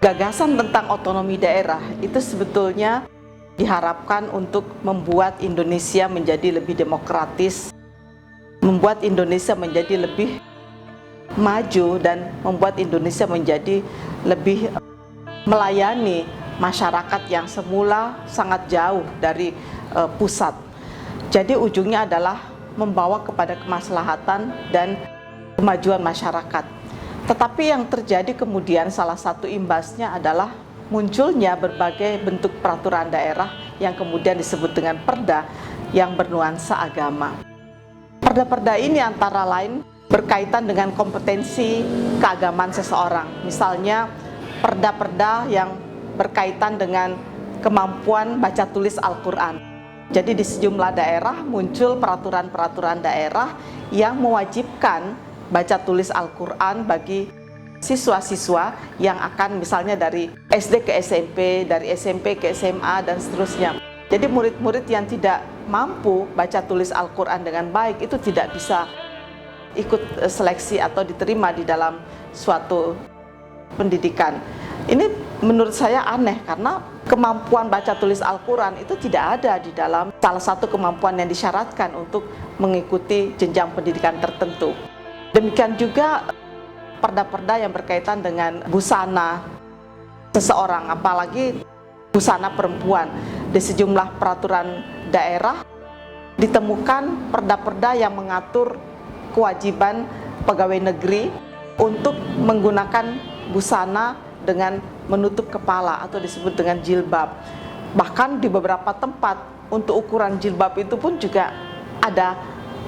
Gagasan tentang otonomi daerah itu sebetulnya diharapkan untuk membuat Indonesia menjadi lebih demokratis, membuat Indonesia menjadi lebih maju, dan membuat Indonesia menjadi lebih melayani masyarakat yang semula sangat jauh dari pusat. Jadi ujungnya adalah membawa kepada kemaslahatan dan kemajuan masyarakat. Tetapi yang terjadi kemudian salah satu imbasnya adalah munculnya berbagai bentuk peraturan daerah yang kemudian disebut dengan perda yang bernuansa agama. Perda-perda ini antara lain berkaitan dengan kompetensi keagamaan seseorang. Misalnya perda-perda yang berkaitan dengan kemampuan baca tulis Al-Quran. Jadi di sejumlah daerah muncul peraturan-peraturan daerah yang mewajibkan baca tulis Al-Quran bagi siswa-siswa yang akan misalnya dari SD ke SMP, dari SMP ke SMA, dan seterusnya. Jadi murid-murid yang tidak mampu baca tulis Al-Quran dengan baik itu tidak bisa ikut seleksi atau diterima di dalam suatu pendidikan. Ini menurut saya aneh karena kemampuan baca tulis Al-Quran itu tidak ada di dalam salah satu kemampuan yang disyaratkan untuk mengikuti jenjang pendidikan tertentu. Demikian juga perda-perda yang berkaitan dengan busana seseorang, apalagi busana perempuan. Di sejumlah peraturan daerah ditemukan perda-perda yang mengatur kewajiban pegawai negeri untuk menggunakan busana dengan menutup kepala atau disebut dengan jilbab. Bahkan di beberapa tempat untuk ukuran jilbab itu pun juga ada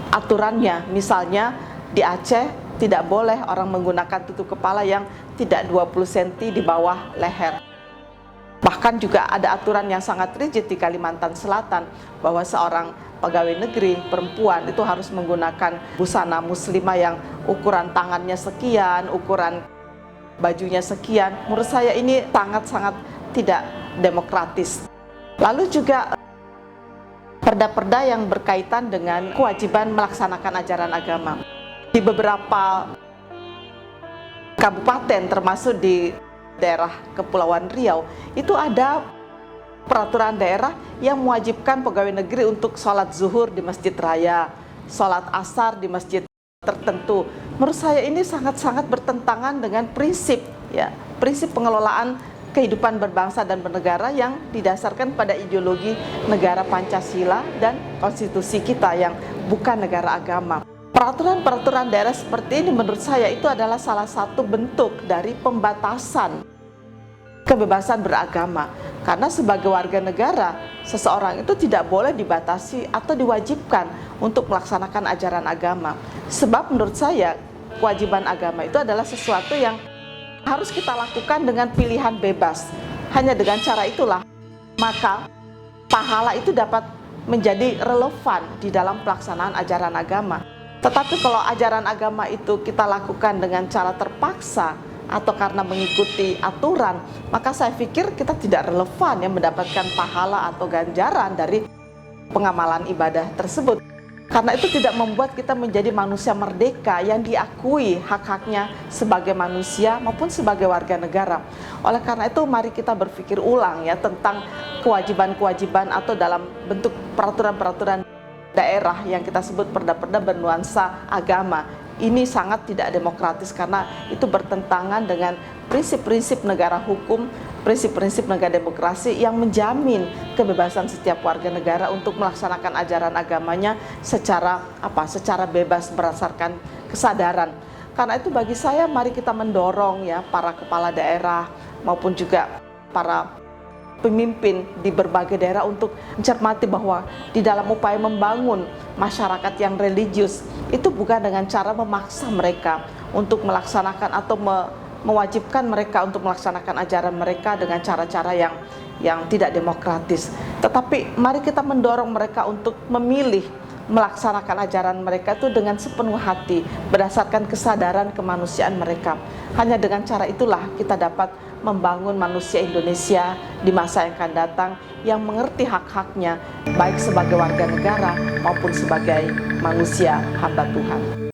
aturannya. Misalnya di Aceh tidak boleh orang menggunakan tutup kepala yang tidak 20 cm di bawah leher. Bahkan juga ada aturan yang sangat rigid di Kalimantan Selatan bahwa seorang pegawai negeri perempuan itu harus menggunakan busana muslimah yang ukuran tangannya sekian, ukuran bajunya sekian. Menurut saya ini sangat-sangat tidak demokratis. Lalu juga perda-perda yang berkaitan dengan kewajiban melaksanakan ajaran agama. Di beberapa kabupaten termasuk di daerah Kepulauan Riau itu ada peraturan daerah yang mewajibkan pegawai negeri untuk sholat zuhur di masjid raya, sholat asar di masjid tertentu. Menurut saya ini sangat-sangat bertentangan dengan prinsip pengelolaan kehidupan berbangsa dan bernegara yang didasarkan pada ideologi negara Pancasila dan konstitusi kita yang bukan negara agama. Peraturan-peraturan daerah seperti ini menurut saya itu adalah salah satu bentuk dari pembatasan kebebasan beragama. Karena sebagai warga negara, seseorang itu tidak boleh dibatasi atau diwajibkan untuk melaksanakan ajaran agama. Sebab menurut saya, kewajiban agama itu adalah sesuatu yang harus kita lakukan dengan pilihan bebas. Hanya dengan cara itulah, maka pahala itu dapat menjadi relevan di dalam pelaksanaan ajaran agama. Tetapi kalau ajaran agama itu kita lakukan dengan cara terpaksa atau karena mengikuti aturan, maka saya pikir kita tidak relevan yang mendapatkan pahala atau ganjaran dari pengamalan ibadah tersebut. Karena itu tidak membuat kita menjadi manusia merdeka yang diakui hak-haknya sebagai manusia maupun sebagai warga negara. Oleh karena itu mari kita berpikir ulang ya tentang kewajiban-kewajiban atau dalam bentuk peraturan-peraturan daerah yang kita sebut perda-perda bernuansa agama. Ini sangat tidak demokratis karena itu bertentangan dengan prinsip-prinsip negara hukum, prinsip-prinsip negara demokrasi yang menjamin kebebasan setiap warga negara untuk melaksanakan ajaran agamanya secara bebas berdasarkan kesadaran. Karena itu bagi saya mari kita mendorong ya para kepala daerah maupun juga para pemimpin di berbagai daerah untuk mencermati bahwa di dalam upaya membangun masyarakat yang religius itu bukan dengan cara memaksa mereka untuk melaksanakan atau mewajibkan mereka untuk melaksanakan ajaran mereka dengan cara-cara yang tidak demokratis. Tetapi mari kita mendorong mereka untuk memilih melaksanakan ajaran mereka itu dengan sepenuh hati berdasarkan kesadaran kemanusiaan mereka. Hanya dengan cara itulah kita dapat membangun manusia Indonesia di masa yang akan datang yang mengerti hak-haknya baik sebagai warga negara maupun sebagai manusia hamba Tuhan.